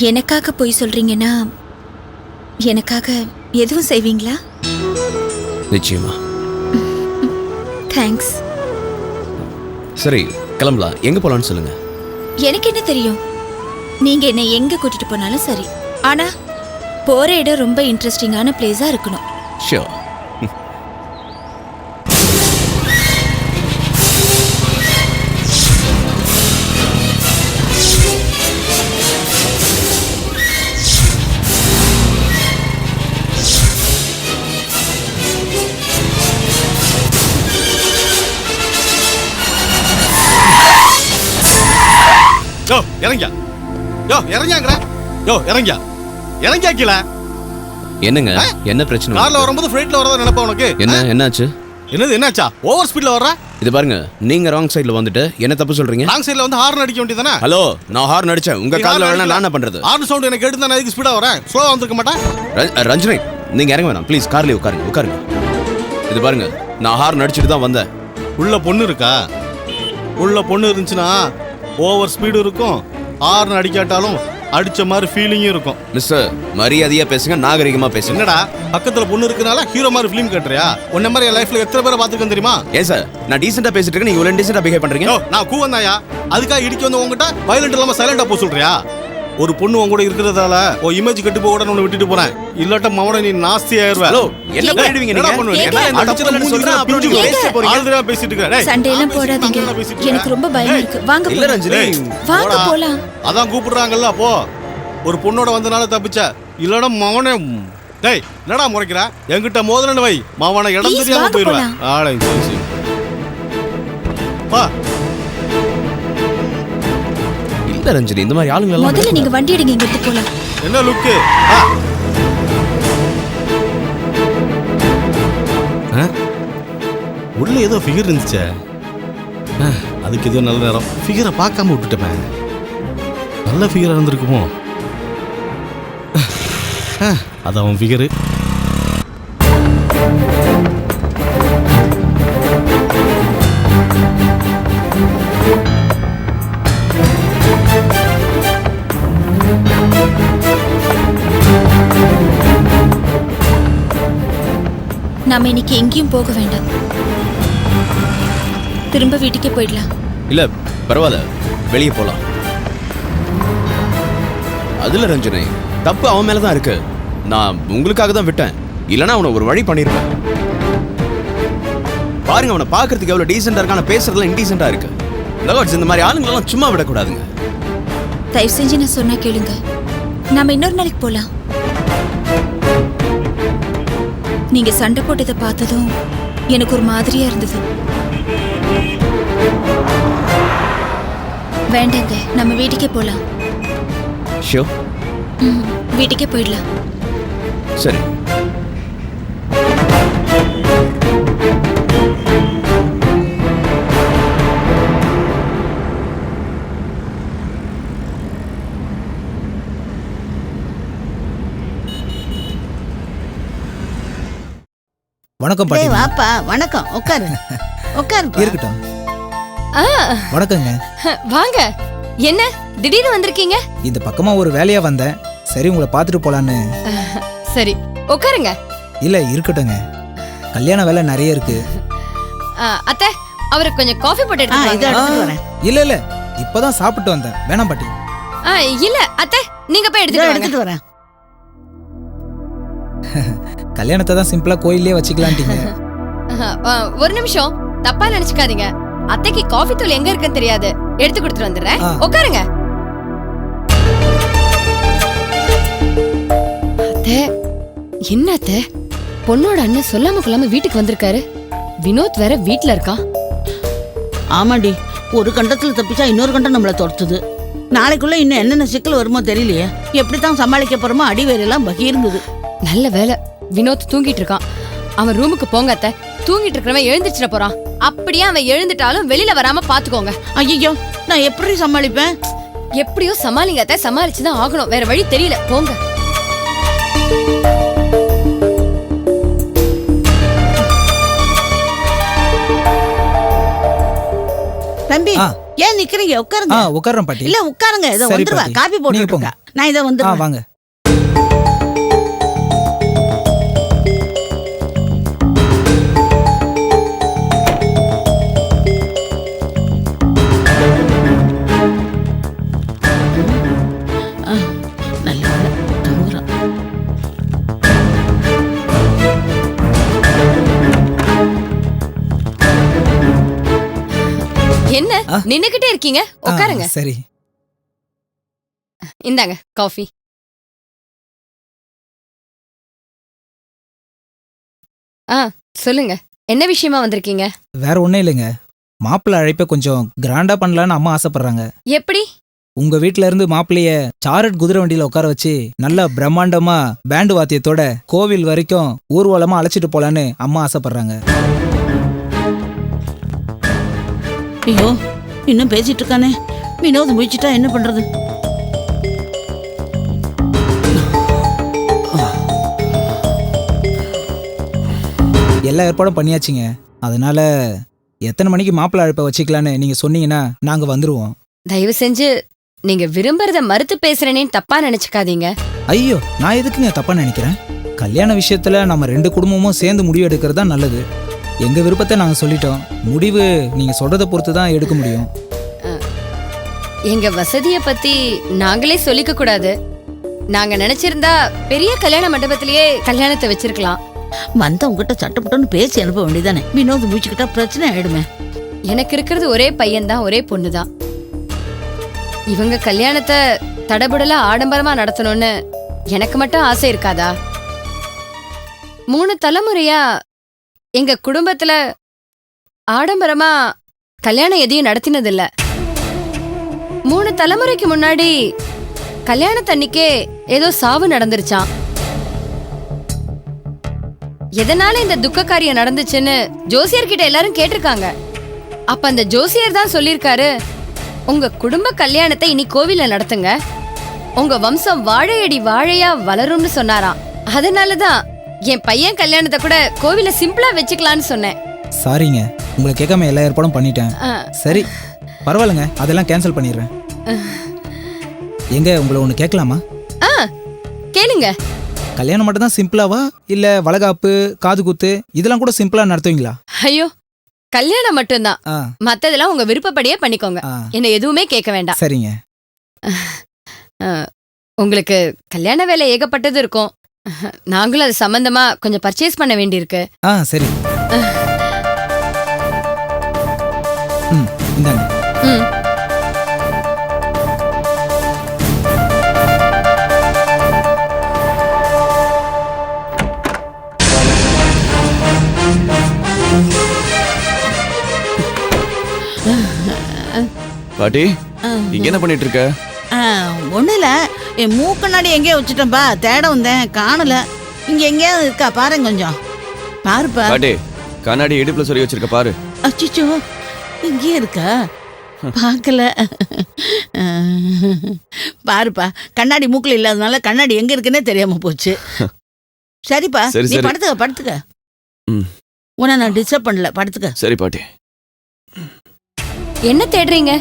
எனக்காக போய் சொல்றீங்கன்னா எனக்காக எதுவும் செய்வீங்களா? நிச்சயமா. தேங்க்ஸ். சரி கிளம்பலாம். எங்க போலான்னு சொல்லுங்க. எனக்கு என்ன தெரியும், நீங்க என்ன எங்க கூட்டிட்டு போனாலும் சரி. ஆனா போற இடம் ரொம்ப இன்ட்ரெஸ்டிங்கான பிளேஸா இருக்கணும். ஷியோர். யோ இறங்கியா, யோ இறங்கியாங்கற, யோ இறங்கியா, இறங்கியா கீழ. என்னங்க என்ன பிரச்சனை? கார்ல வரும்போது ஃப்ளைட்ல வரதா நினைப்பா உனக்கு? என்னாச்சு? என்னது என்னாச்சா? ஓவர் ஸ்பீட்ல வர்ற? இது பாருங்க, நீங்க ராங் சைடுல வந்துட்டு என்ன தப்பு சொல்றீங்க? ராங் சைடுல வந்து ஹார்ன் அடிக்க வேண்டியதானே? ஹலோ, நான் ஹார்ன் அடிச்சேன். உங்க காதுல வேணா நான் என்ன பண்றது? ஹார்ன் சவுண்ட் எனக்கு கேட்டு தான் நான் இதுக்கு ஸ்பீடா வரேன். ஸ்லோவா வந்திருக்க மாட்டேன். ரஞ்சனி, நீங்க இறங்க வேணாம் ப்ளீஸ். கார்ல உட்காருங்க. இது பாருங்க, நான் ஹார்ன் அடிச்சிட்டு தான் வந்தேன். உள்ள பொண்ணு இருக்கா? உள்ள பொண்ணு இருந்துச்சுன்னா ஓவர் ஸ்பீடு இருக்கும், ஹார்ன் அடிக்காட்டாலும் அடிச்ச மாதிரி ஃபீலிங்கும் இருக்கும். மிஸ்டர், மரியாதையா பேசுங்க, நாகரிகமா பேசுங்க. என்னடா பக்கத்துல பொண்ணு இருக்கனால ஹீரோ மாதிரி ஃபிலிம் கட்டுறியா? உன்ன மாதிரி என் லைஃப்ல எத்தனை பேரை பாத்துருக்கேன் தெரியுமா? ஏன் சார், நான் டீசெண்டா பேசிட்டு இருக்கேன், நீங்க இவ்வளவு டீசெண்டா பிஹேவ் பண்றீங்க? நான் கூவந்தாயா? அதுக்காக இடிக்க வந்து உங்ககிட்ட வயலண்ட் இல்லாம சைலண்டா போக சொல்றியா? ஒரு பொண்ணு உங்க கூட இருக்கிறதால ஓ இமேஜ் கட்டு போக உடனே விட்டுட்டு போறேன். இல்லாட்ட மவன நீ நாஸ்தி ஆயிருவ. ஹலோ, என்ன பண்ணிடுவீங்க நீங்க? பேசிட்டு இருக்க. சண்டையெல்லாம் போடாதீங்க, எனக்கு ரொம்ப பயம் இருக்கு. வாங்க இல்ல ரஞ்சனி, வாங்க போலாம். அதான் கூப்பிடுறாங்கல்ல போ. ஒரு பொண்ணோட வந்தனால தப்பிச்ச. இல்லடா மவனே. டேய் என்னடா முறைக்கிற? என்கிட்ட மோதலன்னு வை, மவன இடம் தெரியாம போயிடுவேன். ஆளை பா. இல்ல ரஞ்சனி, இந்த மாதிரி ஆளுங்க எல்லாம் முதல்ல நீங்க வண்டி எடுங்க, இங்க எடுத்து போலாம். என்ன லுக்கு? உள்ள ஏதோ ஃபிகர் இருந்துச்சே, அதுக்கு ஏதோ நல்ல நேரம். ஃபிகரை பார்க்காம விட்டுட்டேன். நல்ல ஃபிகரா இருந்திருக்குமோ? அது அவன் ஃபிகரு. நாம இன்னைக்கு எங்கேயும் போக வேண்டாம், திரும்ப வீட்டுக்கே போயிடலாம். இல்ல பரவாயில்ல, வெளியே போலாம். அதுல ரஞ்சனி, தப்பு அவன் மேலதான் இருக்கு. நான் உங்களுக்காக தான் விட்டேன், இல்லனா அவனை ஒரு வழி பண்ணிருப்பேன். பாருங்க, அவனை பாக்குறதுக்கு எவ்வளவு டீசெண்டா இருக்கான, பேசுறதுல இன்டீசெண்டா இருக்கு. இந்த மாதிரி ஆளுங்களெல்லாம் சும்மா விடக்கூடாதுங்க. தயவு செஞ்சு நான் சொன்னா கேளுங்க, நாம இன்னொரு நாளைக்கு போலாம். நீங்க சண்டை போட்டதை பார்த்ததும் எனக்கு ஒரு மாதிரியா இருந்தது. வேண்டாங்க, நம்ம வீட்டுக்கே போலாம். ஷோ, வீட்டுக்கே போயிடலாம். சரி. வணக்கம் பாட்டி. வாப்பா. வணக்கம். உட்காரு உட்காரு. இருக்கட்டும். வணக்கங்க. வாங்க. என்ன திடீர்னு வந்திருக்கீங்க? இந்த பக்கமா ஒரு வேலையா வந்தேன், சரி உங்களை பார்த்துட்டு போலான்னு. சரி உட்காருங்க. இல்ல இருக்கட்டுங்க, கல்யாண வேலை நிறைய இருக்கு. அத்தை, அவருக்கு கொஞ்சம் காஃபி போட்டு எடுத்து வரேன். இல்ல இல்ல, இப்பதான் சாப்பிட்டு வந்தேன், வேணாம் பாட்டி. இல்ல அத்தை, நீங்க போய் எடுத்துட்டு வரேன். கல்யாணத்தை தான் சிம்பிளா கோயிலே வச்சுக்கலான்ட்டீங்க. ஒரு நிமிஷம், தப்பா நினைச்சுக்காதீங்க. அத்தைக்கு காஃபி தூள் எங்க இருக்குன்னு தெரியாது, எடுத்து கொடுத்துட்டு வந்துடுறேன். உட்காருங்க. அத்தை, என்ன அத்தை, பொண்ணோட அண்ணன் சொல்லாம கொள்ளாம வீட்டுக்கு வந்திருக்காரு. வினோத் வேற வீட்டுல இருக்கான். ஆமாடி, ஒரு கண்டத்துல தப்பிச்சா இன்னொரு கண்டம் நம்மள துரத்துது. நாளைக்குள்ள இன்னும் என்னென்ன சிக்கல் வருமோ தெரியலையே. எப்படித்தான் சமாளிக்க போறோமோ, அடிவேரெல்லாம் பகிர்ந்துது. நல்ல வேலை, வினோத் தூங்கிட்டு இருக்கான். அவன் ரூமுக்கு போங்க அத்தை. தூங்கிட்டு இருக்கிறவன் எழுந்திருச்சிட போறான். அப்படியே அவன் எழுந்துட்டாலும் வெளியில வராம பாத்துக்கோங்க. ஐயோ, நான் எப்படி சமாளிப்பேன்? எப்படியோ சமாளிங்க அத்தை, சமாளிச்சுதான் ஆகணும், வேற வழி தெரியல. போங்க. தம்பி, ஏன் நிக்கிறீங்க? உட்காருங்க. உட்கார்றேன் பாட்டி. இல்ல உட்காருங்க, இதை வந்துருவா. காபி போட்டு நான் இதை வந்து வாங்க. நல்ல வேளை, தூங்குறான். என்ன நின்னுகிட்டே இருக்கீங்க? உட்காருங்க. சரி. இந்தாங்க காஃபி. சொல்லுங்க, என்ன விஷயமா வந்திருக்கீங்க? வேற ஒன்றும் இல்லைங்க, மாப்பிள்ளை அழைப்பை கொஞ்சம் கிராண்டா பண்ணலான்னு அம்மா ஆசைப்படுறாங்க. எப்படி? உங்க வீட்ல இருந்து மாப்பிள்ளைய சாரட் குதிரை வண்டியில உட்கார வச்சு நல்லா பிரம்மாண்டமா பேண்டு வாத்தியத்தோட கோவில் வரைக்கும் ஊர்வலமா அழைச்சிட்டு போலான்னு அம்மா ஆசைப்படுறாங்க. ஐயோ, இன்னும் பேசிட்டு இருக்கானே. வினோத் முடிச்சிட்டா என்ன பண்றது? எல்லா ஏற்பாடும் பண்ணியாச்சுங்க. அதனால எத்தனை மணிக்கு மாப்பிள்ளை அழைப்பை வச்சுக்கலான்னு நீங்க சொன்னீங்கன்னா நாங்க வந்துருவோம். தயவு செஞ்சு நீங்க விரும்புறத மறுத்து பேசுறேனேன்னு தப்பா நினைச்சுக்காதீங்க. ஐயோ, நான் எதுக்குங்க தப்பா நினைக்கிறேன்? கல்யாண விஷயத்துல நம்ம 2 குடும்பமும் சேர்ந்து முடிவு எடுக்கிறது தான் நல்லது. எங்க விருப்பத்தை நாங்க சொல்லிட்டோம். முடிவு நீங்க சொல்றதை பொறுத்து தான் எடுக்க முடியும். எங்க வசதிய பத்தி நாங்களே சொல்லிக்க கூடாது. நாங்க நினைச்சிருந்தா பெரிய கல்யாண மண்டபத்திலேயே கல்யாணத்தை வச்சிருக்கலாம். வந்தவங்கிட்ட சட்டப்பட்டோன்னு பேசி அனுப்ப வேண்டியதானே. வினோத் முடிச்சுக்கிட்டா பிரச்சனை ஆயிடுமே. எனக்கு இருக்கிறது ஒரே பையன்தான், ஒரே பொண்ணுதான். இவங்க கல்யாணத்தை தடபுடலா ஆடம்பரமா நடத்தணும்னு எனக்கு மட்டும் ஆசை இருக்காதா? 3 தலைமுறையா எங்க குடும்பத்துல ஆடம்பரமா கல்யாணம் எதையும் நடத்தினதில்ல. 3 தலைமுறைக்கு முன்னாடி கல்யாணத்தன்னிக்கே ஏதோ சாவு நடந்துருச்சான். எதனால இந்த துக்க காரியம் நடந்துச்சுன்னு ஜோசியர்கிட்ட எல்லாரும் கேட்டிருக்காங்க. அப்ப அந்த ஜோசியர் தான் சொல்லிருக்காரு, உங்க குடும்ப கல்யாணத்தை இனி கோவில்ல நடத்துங்க, உங்க வம்சம் வாழையடி வாழையா வளரும்னு சொன்னாராம். அதனாலதான் என் பையன் கல்யாணத்தை கூட கோவில சிம்பிளா வச்சுக்கலான்னு சொன்னேன். சாரிங்க, உங்களை கேட்காம எல்லா ஏற்பாடும் பண்ணிட்டேன். சரி, பரவாயில்லைங்க, அதெல்லாம் கேன்சல் பண்ணிடுறேன். எங்க உங்களை ஒன்று கேட்கலாமா? கேளுங்க. கல்யாணம் மட்டும் தான் சிம்பிளாவா, இல்ல வளகாப்பு காது குத்து இதெல்லாம் கூட சிம்பிளா நடத்துவீங்களா? ஐயோ, கல்யாணம் மட்டும்தான். மத்ததெல்லாம் உங்க விருப்பப்படியே பண்ணிக்கோங்க. என்ன எதுவுமே கேட்க வேண்டாம். சரிங்க. உங்களுக்கு கல்யாண வேலை ஏகப்பட்டது இருக்கும். நாங்களும் அது சம்பந்தமா கொஞ்சம் பர்ச்சேஸ் பண்ண வேண்டியிருக்கு. சரி. இந்தாங்க. பாட்டி, இங்க என்ன பண்ணிட்டு இருக்க? ஒண்ணு இல்ல, என் மூக்கண்ணாடி எங்கேயோ வச்சுட்டேன்பா. தேட வந்தேன், காணல. இங்க எங்கேயாவது இருக்கா பாருங்க, கொஞ்சம் பாருப்பா. பாட்டி, கண்ணாடி இடுப்புல சொறி வச்சிருக்க பாரு. அச்சிச்சோ, இங்கே இருக்கா? பார்க்கல. பாருப்பா, கண்ணாடி மூக்குல இல்லாதனால கண்ணாடி எங்க இருக்குன்னே தெரியாம போச்சு. சரிப்பா, நீ படுத்துக்க படுத்துக்க. உன்னை நான் டிஸ்டர்ப் பண்ணல, படுத்துக்க. சரி பாட்டி. என்ன தேடுறீங்க?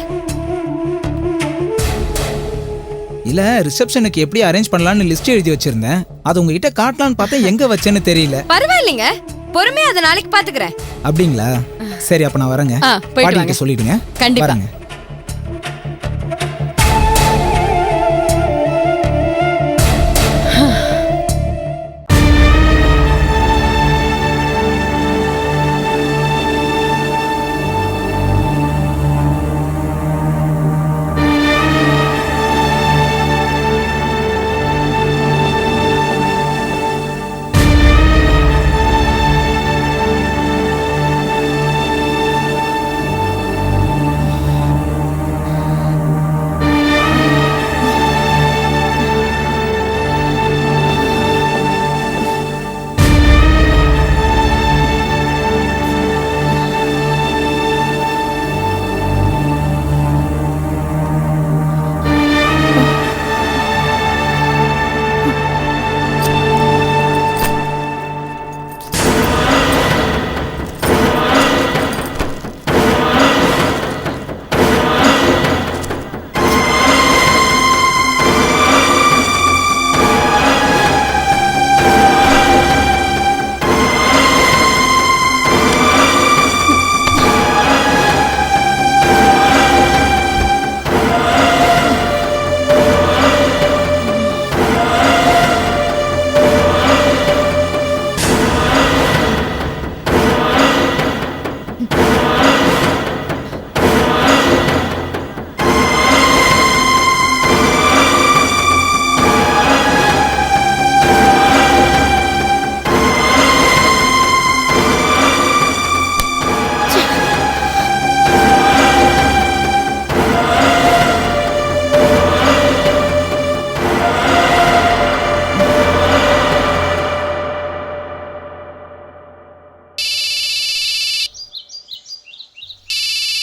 இல்ல, ரிசப்ஷனுக்கு எப்படி அரேஞ்ச் பண்ணலாம்னு லிஸ்ட் எழுதி வச்சிருந்தேன். அது உங்ககிட்ட காட்டலான்னு பார்த்தா எங்க வச்சேன்னு தெரியல. பரவாயில்லைங்க, பொறுமையா அதை நாளைக்கு பாத்துக்கிறேன். அப்படிங்களா? சரி, அப்ப நான் வரேங்க. பாட்டிகிட்ட சொல்லிடுங்க. கண்டிப்பா வரேங்க.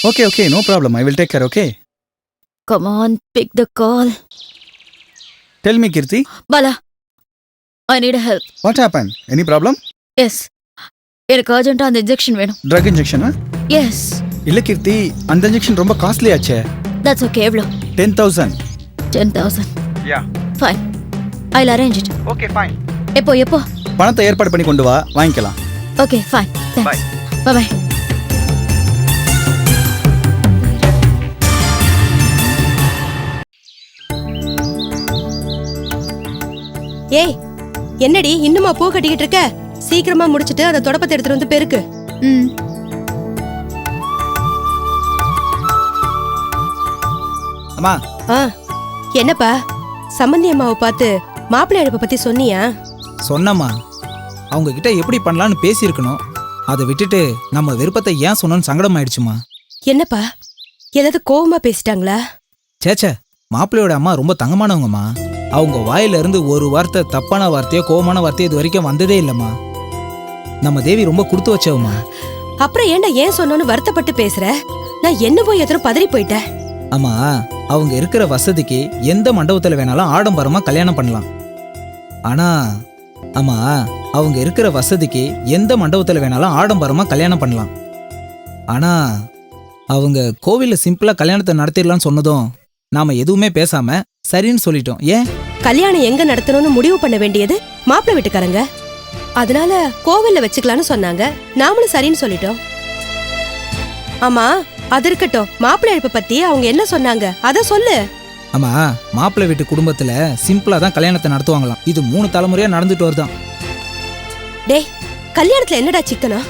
Okay, no problem. I will take care, okay? Come on, pick the call. Tell me, Kirti, Bala, I need help. what happened? Any problem? Yes. எனக்கு அர்ஜென்ட்டா அந்த இன்ஜெக்ஷன் வேணும். Drug injection, huh? எஸ். இல்ல கீர்த்தி, அந்த இன்ஜெக்ஷன் ரொம்ப costly ஆச்சே. That's okay. எவ்வளோ? 10,000. 10,000. Yeah. Fine. I'll arrange it. Okay, fine. எப்போ? பணத்தை ஏற்பாடு பண்ணி கொண்டு வா, வாங்கிக்கலாம். Okay, fine. Bye. Bye. ஏய், என்னடி இன்னுமா பூ கட்டிக்கிட்டு இருக்க? சீக்கிரமா முடிச்சிட்டு அந்த தொடப்பத்தை எடுத்துட்டு வந்து பெருக்கு. ம். அம்மா, ஆ, என்னப்பா சம்பந்தி அம்மாவை பார்த்து மாப்பிள்ளை அழைப்பை பத்தி சொன்னியா? சொன்னம்மா, அவங்க கிட்ட எப்படி பண்ணலான்னு பேசியிருக்கணும். அதை விட்டுட்டு நம்ம விருப்பத்தை ஏன் சொன்னோன்னு சங்கடம் ஆயிடுச்சுமா. என்னப்பா ஏதாவது கோவமா பேசிட்டாங்களா? சேச்சே, மாப்பிள்ளையோட அம்மா ரொம்ப தங்கமானவங்கம்மா. அவங்க வாயில இருந்து ஒரு வார்த்தை தப்பான வார்த்தையோ கோவமான வார்த்தையோ இது வரைக்கும் வந்ததே இல்லைம்மா. நம்ம தேவி ரொம்ப கொடுத்து வச்சவம்மா. அப்புறம் ஏன்டா ஏன் சொன்னோன்னு வருத்தப்பட்டு பேசுற? நான் என்ன போய் எதிரும் பதறி போயிட்டேன். அம்மா, அவங்க இருக்கிற வசதிக்கு எந்த மண்டபத்தில் வேணாலும் ஆடம்பரமா கல்யாணம் பண்ணலாம். ஆனா அம்மா, அவங்க இருக்கிற வசதிக்கு எந்த மண்டபத்தில் வேணாலும் ஆடம்பரமா கல்யாணம் பண்ணலாம். ஆனா அவங்க கோவில்ல சிம்பிளா கல்யாணத்தை நடத்திடலாம்னு சொன்னதும் நாம எதுவுமே பேசாம சரின்னு சொல்லிட்டோம். ஏன்? கல்யாணம் எங்க நடத்தணும்னு முடிவு பண்ண வேண்டியது மாப்பிள்ளை வீட்டுக்காரங்க. அதனால கோவில்ல வச்சுக்கலாம்னு சொன்னாங்க. நாமளும் சரின்னு சொல்லிட்டோம். ஆமா, அது இருக்கட்டும். மாப்பிள்ளை அழைப்பை பத்தி அவங்க என்ன சொன்னாங்க அத சொல்லு. ஆமா, மாப்பிள்ளை வீட்டு குடும்பத்துல சிம்பிளா தான் கல்யாணத்தை நடத்துவாங்களாம். இது 3 தலைமுறையா நடந்துட்டு வருதான். டேய், கல்யாணத்துல என்னடா சிக்கனா?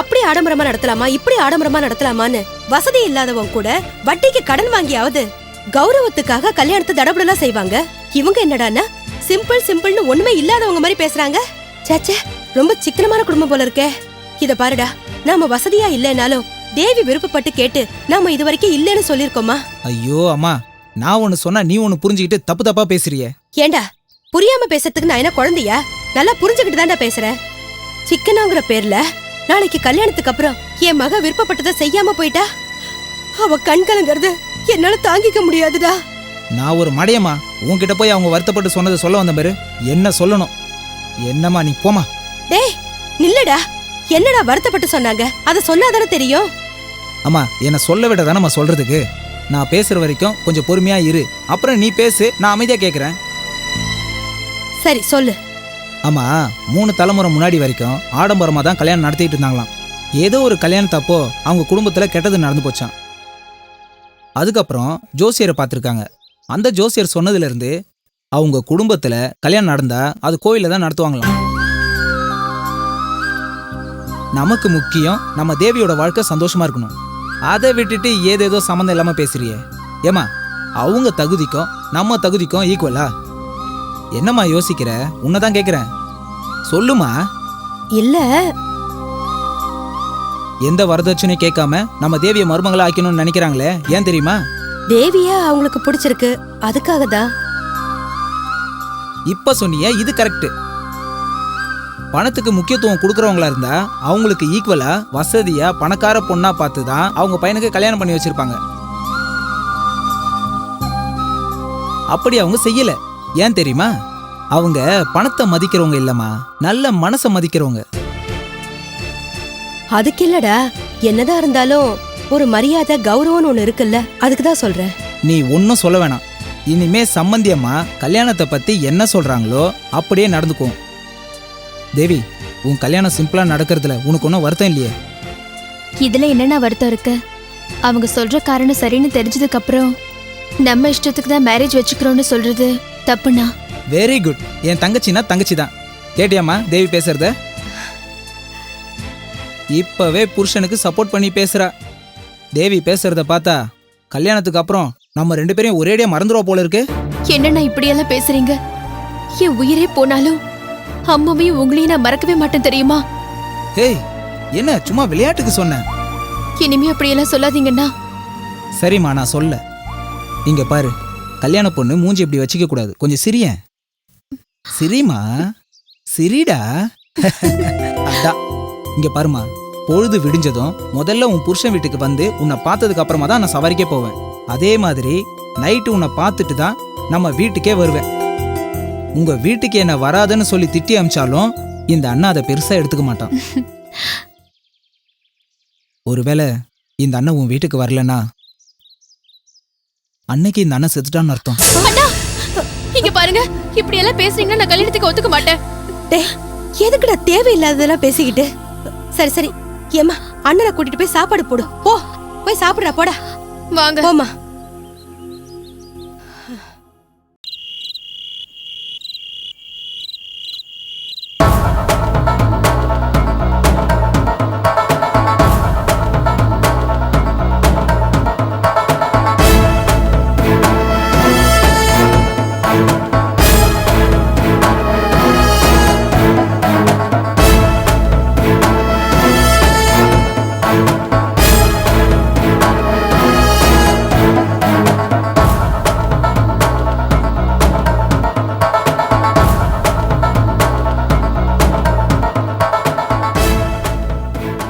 அப்படி ஆடம்பரமா நடத்தலாமா இப்படி ஆடம்பரமா நடத்தலாமான்னு வசதி இல்லாதவங்க கூட வட்டிக்கு கடன் வாங்கியாவது கௌரவத்துக்காக கல்யாணத்தை தடபுடலா செய்வாங்க. இவங்க என்னடான்னா சிம்பிள்னு ஒண்ணுமே இல்லாதவங்க மாதிரி பேசுறாங்க. சேச்சே, ரொம்ப சிக்கனமான குடும்பம் போல இருக்கே. இத பாருடா, நாம வசதியா இல்லைனாலும் தேவி விருப்பப்பட்டு கேட்டு நாம இது வரைக்கும் இல்லைன்னு சொல்லிருக்கோமா? ஐயோ அம்மா, நான் ஒன்னு சொன்னா நீ ஒன்னு புரிஞ்சுக்கிட்டு தப்பு தப்பா பேசுறியே. ஏண்டா, புரியாம பேசுறதுக்கு நான் என்ன குழந்தையா? நல்லா புரிஞ்சுக்கிட்டு தான்டா பேசுறேன். சிக்கனாங்கிற பேர்ல நாளைக்கு கல்யாணத்துக்கு அப்புறம் என் மக விருப்பப்பட்டதை செய்யாம போயிட்டா அவ கண் கலங்கிறது என்னால தாங்கிக்க முடியாதுடா. நான் ஒரு மடையம்மா, உன்கிட்ட போய் அவங்க வருத்தப்பட்டு சொன்னதை சொல்ல வந்த பாரு. என்ன சொல்லணும்? என்னம்மா நீ போமா. டேய் நில்லடா. என்னடா வருத்தப்பட்டு சொன்னாங்க? அத சொன்னாதானே தெரியும். அம்மா, என்ன சொல்ல விட தானம்மா சொல்றதுக்கு. நான் பேசுற வரைக்கும் கொஞ்சம் பொறுமையா இரு. அப்புறம் நீ பேசு, நான் அமைதியா கேட்கறேன். சரி சொல்லு. ஆமா, 3 தலைமுறை முன்னாடி வரைக்கும் ஆடம்பரமா தான் கல்யாணம் நடத்திட்டு இருந்தாங்களாம். ஏதோ ஒரு கல்யாணத்தப்போ அவங்க குடும்பத்துல கெட்டது நடந்து போச்சான். அதுக்கப்புறம் ஜோசியரை பார்த்துருக்காங்க. அந்த ஜோசியர் சொன்னதுல இருந்து அவங்க குடும்பத்துல கல்யாணம் நடந்தா அது கோவில்ல தான் நடத்துவாங்களாம். நமக்கு முக்கியம் நம்ம தேவியோட வாழ்க்கை சந்தோஷமா இருக்கணும். அதை விட்டுட்டு ஏதேதோ சம்மந்தம் இல்லாம பேசுறியே. ஏமா, அவங்க தகுதிக்கும் நம்ம தகுதிக்கும் ஈக்குவலா? என்னம்மா யோசிக்கிற? உன்னதான் கேக்குறேன், சொல்லுமா. இல்ல, எந்த வரதட்சணையும் கேட்காம நம்ம தேவியை மருமகளை ஆக்கணும்னு நினைக்கிறாங்களே, ஏன் தெரியுமா? தேவியா அவங்களுக்கு பிடிச்சிருக்கு, அதுக்காக தான். இப்ப சொன்னியே, இது கரெக்ட். பணத்துக்கு முக்கியத்துவம் கொடுக்கறவங்களா இருந்தா அவங்களுக்கு ஈக்குவலா வசதியா பணக்கார பொண்ணா பார்த்து தான் அவங்க பையனுக்கு கல்யாணம் பண்ணி வச்சிருப்பாங்க. அப்படி அவங்க செய்யல. ஏன் தெரியுமா? அவங்க பணத்தை மதிக்கிறவங்க இல்லம்மா, நல்ல மனசை மதிக்கிறவங்க. அதுக்கு இல்லடா, என்னதான் இருந்தாலும் ஒரு மரியாதை கௌரவம்னு ஒண்ணு இருக்குல்ல, அதுக்குதான் சொல்றேன். நீ ஒன்னும் சொல்ல வேணாம். இனிமே சம்பந்தியம்மா கல்யாணத்தை பத்தி என்ன சொல்றாங்களோ அப்படியே நடந்துக்கும். தேவி, உன் கல்யாணம் சிம்பிளா நடக்கிறதுல உனக்கு ஒன்றும் வருத்தம் இல்லையே? இதுல என்னென்ன வருத்தம் இருக்கு? அவங்க சொல்ற காரணம் சரின்னு தெரிஞ்சதுக்கு அப்புறம் நம்ம இஷ்டத்துக்கு தான் மேரேஜ் வச்சுக்கிறோம்னு சொல்றது தப்புனா? Very good. என் தங்கச்சின்னா தங்கச்சி தான். கேட்டியாம்மா தேவி பேசுறத? இப்பவே புருஷனுக்கு சப்போர்ட் பண்ணி பேசுறா. தேவி பேசுறத பார்த்தா கல்யாணத்துக்கு அப்புறம் நம்ம 2 பேரையும் ஒரேடியா மறந்துடுவோம் போல இருக்கு. என்னண்ணா இப்படியெல்லாம் பேசுறீங்க? என் உயிரே போனாலும் அம்மாவையும் உங்களையும் நான் மறக்கவே மாட்டேன், தெரியுமா? ஏய், என்ன சும்மா விளையாட்டுக்கு சொன்னேன். இனிமே அப்படியெல்லாம் சொல்லாதீங்கண்ணா. சரிம்மா, நான் சொல்ல. இங்க பாரு, கல்யாண பொண்ணு மூஞ்சி இப்படி வச்சுக்க கூடாது. கொஞ்சம் சிரியேன். சிரிமா, சிரிடா. அதான். இங்க பாருமா, பொழுது விடிஞ்சதும் முதல்ல உன் புருஷன் வீட்டுக்கு வந்து உன்னை பார்த்ததுக்கு அப்புறமா தான் நான் சவாரிக்கே போவேன். அதே மாதிரி நைட்டு உன்னை பார்த்துட்டு தான் நம்ம வீட்டுக்கே வருவேன். உங்க வீட்டுக்கு என்ன வராதுன்னு சொல்லி திட்டி அமிச்சாலும் இந்த அண்ணா அதை பெருசா எடுத்துக்க மாட்டான். ஒருவேளை இந்த அண்ணன் உன் வீட்டுக்கு வரலன்னா அன்னைக்கு இந்த அண்ணன் செத்துட்டான்னு அர்த்தம். அண்ணா இங்க பாருங்க, இப்படி எல்லாம் பேசுறீங்கன்னா நான் கல்யாணத்துக்கு ஒத்துக்க மாட்டேன். டேய், எதுக்குடா தேவையில்லாததெல்லாம் பேசிக்கிட்டு? சரி சரி, ஏம்மா அண்ணனை கூட்டிட்டு போய் சாப்பாடு போடு. போய் சாப்பிடுறா, போடா. வாங்க போம்மா.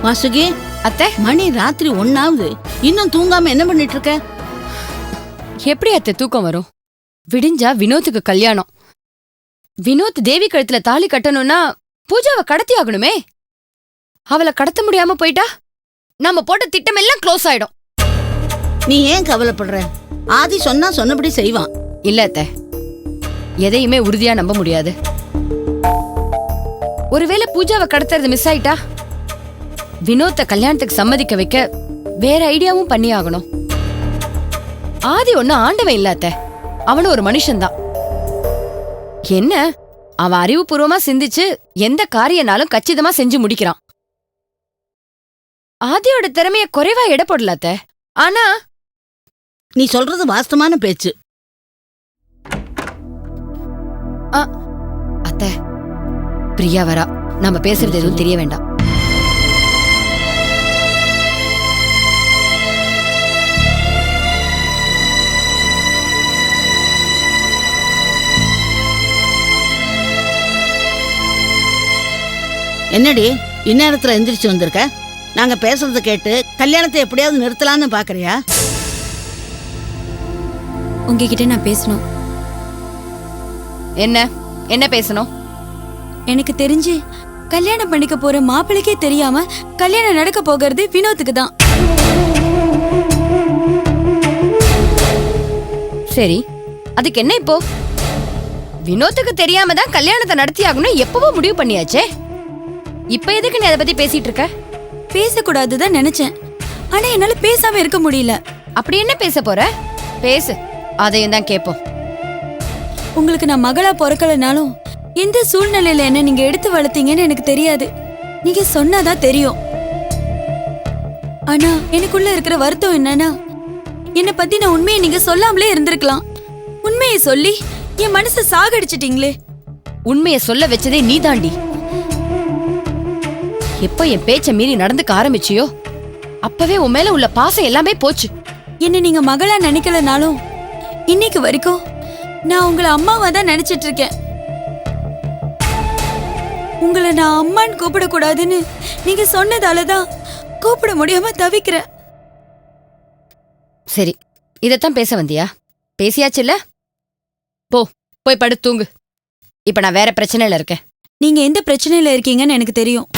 வாசுகி, அத்தை, மணி ராத்திரி 1 இன்னும் தூங்காம என்ன பண்ணிட்டு இருக்க? எப்படி அத்தை தூக்கம் வரும்? விடிஞ்சா வினோத்துக்கு கல்யாணம். வினோத் தேவி கழுத்துல தாலி கட்டணும்னா பூஜாவை கடத்தி ஆகணுமே. அவளை கடத்த முடியாம போயிட்டா நம்ம போட்ட திட்டம் எல்லாம் க்ளோஸ் ஆயிடும். நீ ஏன் கவலைப்படுற? ஆதி சொன்னா சொன்னபடி செய்வான். இல்ல அத்தை, எதையுமே உறுதியா நம்ப முடியாது. ஒருவேளை பூஜாவை கடத்துறது மிஸ் ஆயிட்டா வினோத்த கல்யாணத்துக்கு சம்மதிக்க வைக்க வேற ஐடியாவும் பண்ணி ஆகணும். ஆதி ஒன்னும் ஆண்டவன் இல்ல அத்தை, அவனும் ஒரு மனுஷன்தான். என்ன, அவன் அறிவுபூர்வமா சிந்திச்சு எந்த காரியனாலும் கச்சிதமா செஞ்சு முடிக்கிறான். ஆதியோட திறமைய குறைவா எடை போடல அத்தை. ஆனா நீ சொல்றது வாஸ்தவமான பேச்சு. அத்தை, பிரியா வரா, நம்ம பேசுறது எதுவும் தெரிய வேண்டாம். என்னடி இந்நேரத்துல எந்திரிச்சு வந்திருக்க? நாங்க பேசுறத கேட்டு கல்யாணத்தை எப்படியாவது நிறுத்தலான்னு பாக்குறியா? உங்ககிட்ட நான் பேசணும். என்ன பேசணும்? எனக்கு தெரிஞ்சு கல்யாணம் பண்ணிக்க போற மாப்பிள்ளைக்கே தெரியாம கல்யாணம் நடக்க போகிறது வினோத்துக்கு தான். சரி, அதுக்கு என்ன இப்போ? வினோத்துக்கு தெரியாம தான் கல்யாணத்தை நடத்தி ஆகணும் எப்பவோ முடிவு பண்ணியாச்சே. இப்ப எதுக்கு நீ அதை பத்தி பேசிட்டு இருக்க? பேசக்கூடாதுதான் நினைச்சேன், ஆனா என்னால பேசாம இருக்க முடியல. அப்படி என்ன பேச போற? பேசு, அதையும் தான் கேட்போம். உங்களுக்கு நான் மகளா பிறக்கலனாலும் எந்த சூழ்நிலையில என்ன நீங்க எடுத்து வளர்த்தீங்கன்னு எனக்கு தெரியாது. நீங்க சொன்னாதான் தெரியும். ஆனா எனக்குள்ள இருக்கிற வருத்தம் என்னன்னா, என்னை பத்தி நான் உண்மையை நீங்க சொல்லாமலே இருந்திருக்கலாம். உண்மையை சொல்லி என் மனசை சாகடிச்சிட்டீங்களே. உண்மையை சொல்ல வச்சதே நீ தாண்டி. எப்ப என் பேச்ச மீறி நடந்துக்க ஆரம்பிச்சியோ அப்பவே உன் மேல உள்ள பாசம் எல்லாமே போச்சு. என்ன நீங்க மகளா நினைக்கலனாலும் இன்னைக்கு வரைக்கும் நான் உங்களை அம்மாவா தான் நினைச்சிட்டு இருக்கேன். உங்களை நான் அம்மான்னு கூப்பிடக்கூடாதுன்னு நீங்க சொன்னதாலதான் கூப்பிட முடியாம தவிக்கிறேன். சரி, இதத்தான் பேச வந்தியா? பேசியாச்சுல்ல, போய் படுத்து தூங்கு. இப்ப நான் வேற பிரச்சனையில இருக்கேன். நீங்க எந்த பிரச்சனையில இருக்கீங்கன்னு எனக்கு தெரியும்.